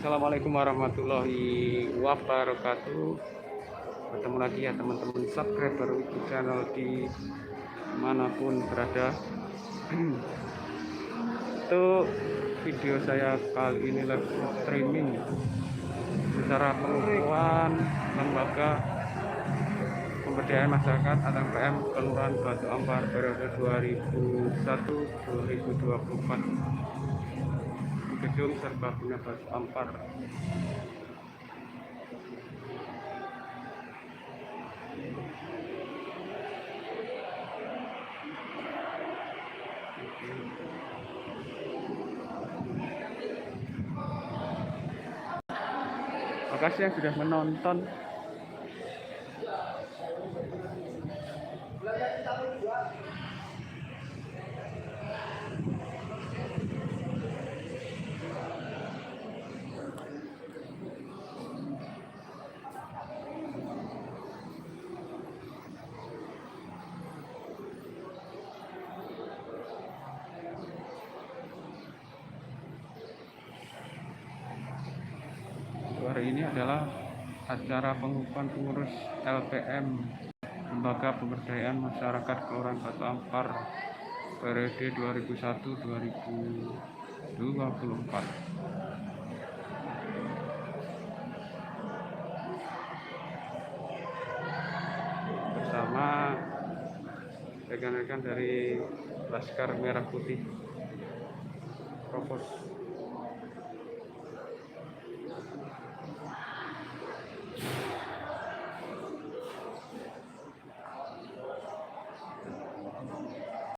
Assalamualaikum warahmatullahi wabarakatuh. Bertemu lagi ya teman-teman subscriber YouTube channel di manapun berada. Itu video saya kali ini live streaming secara pengukuhan lembaga pemberdayaan masyarakat atau PM Kelurahan Batu Ampar periode 2001-2024 gedung serbaguna Batu Ampar. Makasih yang sudah menonton. Hari ini adalah acara pengukuhan pengurus LPM Lembaga Pemberdayaan Masyarakat Kelurahan Batu Ampar periode 2001-2024 bersama rekan-rekan dari Laskar Merah Putih Provos.